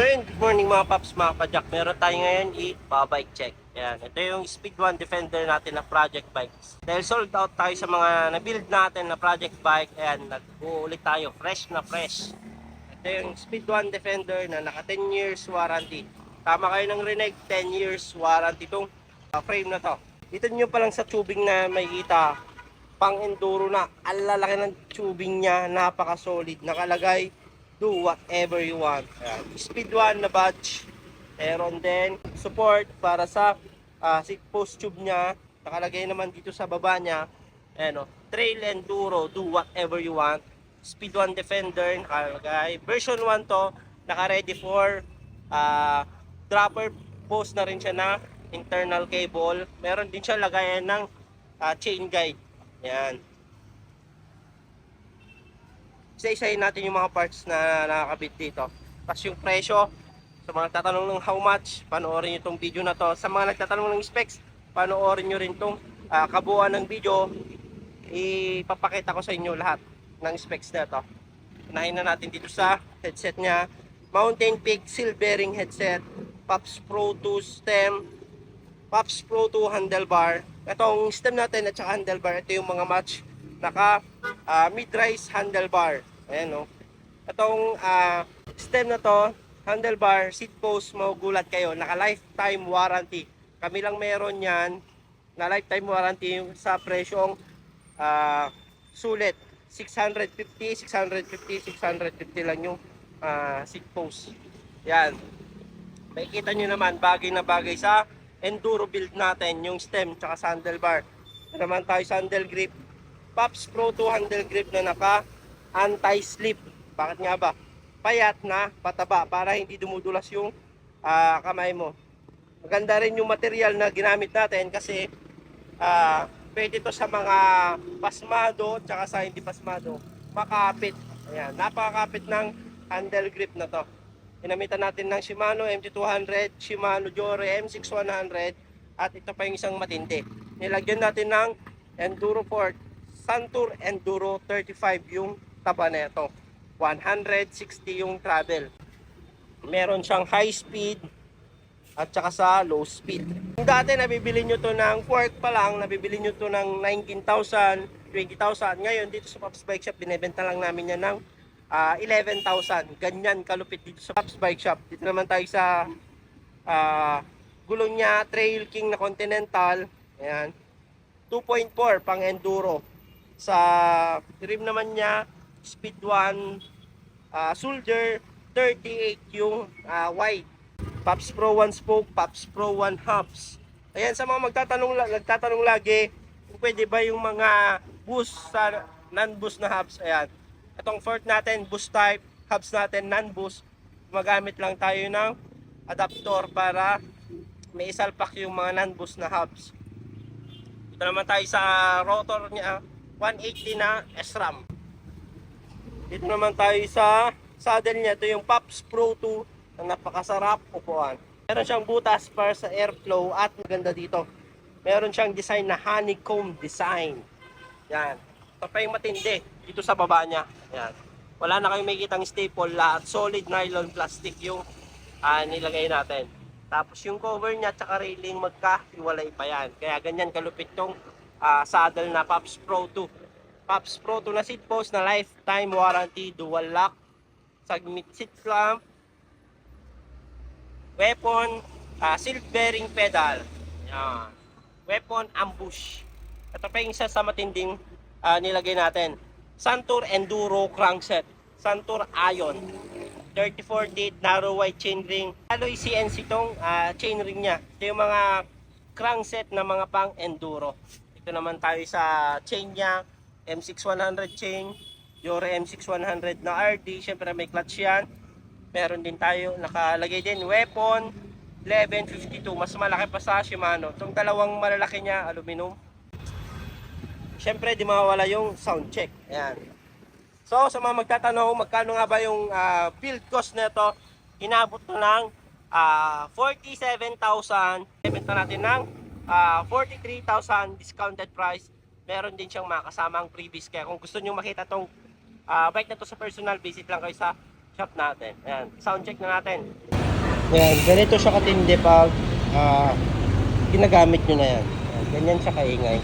So yun, good morning mga paps, mga padyak. Meron tayo ngayon i-bike check. Ayan, ito yung Speed 1 Defender natin na project bikes. Dahil sold out tayo sa mga na-build natin na project bike, ayan, nag-uulit tayo, fresh na fresh. Ito yung Speed 1 Defender na naka 10 years warranty. Tama kayo ng rinig, 10 years warranty itong frame na to. Dito nyo pa lang sa tubing na may kita, pang enduro na, ang lalaki ng tubing niya, napaka solid, nakalagay do whatever you want. Ayan. Speed 1 na badge. Meron din support para sa seat post tube niya. Nakalagay naman dito sa baba niya. Ayan, trail enduro, do whatever you want. Speed 1 Defender nakalagay. Version 1 to, naka-ready for dropper post na rin siya na internal cable. Meron din siya lagayan ng chain guide. Ayan. Isa-isahin natin yung mga parts na nakakabit dito. Tapos yung presyo, sa mga nagtatanong ng how much, panoorin nyo itong video na to. Sa mga nagtatanong ng specs, panoorin nyo rin itong kabuuan ng video. Ipapakita ko sa inyo lahat ng specs na to. Unahin na natin dito sa headset nya. Mountain Peak Seal Bearing Headset, Pops Pro 2 stem, Pops Pro 2 handlebar. Itong stem natin at saka handlebar, ito yung mga match naka mid-rise handlebar. Ayan, no? Itong stem na to, handlebar, seat post, magugulat kayo, naka lifetime warranty. Kami lang meron yan na lifetime warranty sa presyong sulit. 650 lang yung seat post. Yan. Makikita nyo naman, bagay na bagay sa enduro build natin, yung stem tsaka sa handlebar. Ito naman tayo sa handle grip. Pops Pro 2 handle grip na naka anti-slip. Bakit nga ba? Payat na pataba para hindi dumudulas yung kamay mo. Maganda rin yung material na ginamit natin kasi pwede to sa mga pasmado tsaka sa hindi pasmado. Makapit. Ayan, napakakapit ng handle grip na to. Ginamitan natin ng Shimano MT200, Shimano Jore M6100 at ito pa yung isang matindi. Nilagyan natin ng Enduro Fort Santur Enduro 35 yung taba nito. 160 yung travel. Meron siyang high speed at saka sa low speed. Kung dati nabibili nyo to ng fork pa lang, nabibili nyo to ng 19,000, 20,000. Ngayon dito sa Pops Bike Shop, binebenta lang namin yan ng 11,000. Ganyan kalupit dito sa Pops Bike Shop. Dito naman tayo sa gulong niya, Trail King na Continental. Ayan. 2.4 pang enduro. Sa rim naman niya, Speed 1 Soldier 38 yung wide. Pops Pro 1 spoke, Pops Pro 1 hubs. Ayan, sa mga nagtatanong lagi, kung pwede ba yung mga boost sa non-boost na hubs. Ayan. Itong Fort natin, boost type, hubs natin non-boost. Magamit lang tayo ng adapter para may isalpak yung mga non-boost na hubs. Ito naman tayo sa rotor niya, 180 na SRAM. Dito naman tayo sa saddle niya. Ito yung Pops Pro 2 na napakasarap upuan. Meron siyang butas para sa airflow at maganda dito. Meron siyang design na honeycomb design. Yan. Ito pa yung matindi dito sa baba niya. Yan. Wala na kayong makikitang staple. Lahat solid nylon plastic yung nilagay natin. Tapos yung cover niya at saka railing magkahiwalay pa yan. Kaya ganyan kalupit tong saddle na Pops Pro 2. Pops Pro 2 na seat post na lifetime warranty, dual lock, submit seat clamp, weapon, silk bearing pedal. Yan. Weapon ambush. Ito pa yung isa sa matinding nilagay natin. Santur Enduro crankset. Santur Ion. 34 date narrow wide chain ring. Alloy CNC tong chain ring niya. Ito yung mga crankset na mga pang enduro. Ito naman tayo sa chain niya. M6100 chain. Jore M6100 na RD. Siyempre may clutch yan. Meron din tayo nakalagay din weapon 1152. Mas malaki pa sa Shimano. Itong dalawang malalaki niya aluminum. Siyempre di mawawala yung sound check. Ayan. So sa mga magtatanong magkano nga ba yung build cost nito, inabot to ng 47,000. Ibenta natin ng 43,000 discounted price. Meron din siyang mga kasamang freebies. Kaya kung gusto niyo makita tong bike na to sa personal, visit lang kayo sa shop natin. Ayan, sound check na natin. Ayan, ganito siya katindi pag ginagamit nyo na yan. Ayan, ganyan siya kaingay.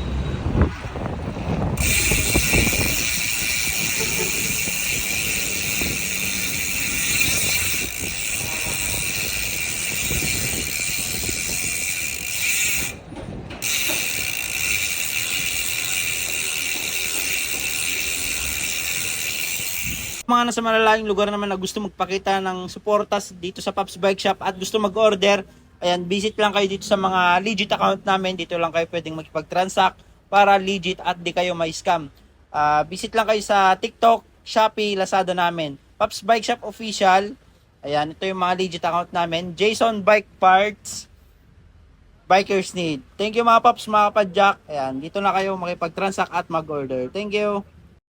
Mga nasa malalayong lugar naman na gusto magpakita ng suportas dito sa Pops Bike Shop at gusto mag-order, ayan, visit lang kayo dito sa mga legit account namin. Dito lang kayo pwedeng makipag-transact para legit at di kayo may scam. Visit lang kayo sa TikTok, Shopee, Lazada namin. Pops Bike Shop Official. Ayan, ito yung mga legit account namin. Jason Bike Parts, Bikers Need. Thank you mga Pops, mga kapadjak. Ayan, dito na kayo makipag-transact at mag-order. Thank you.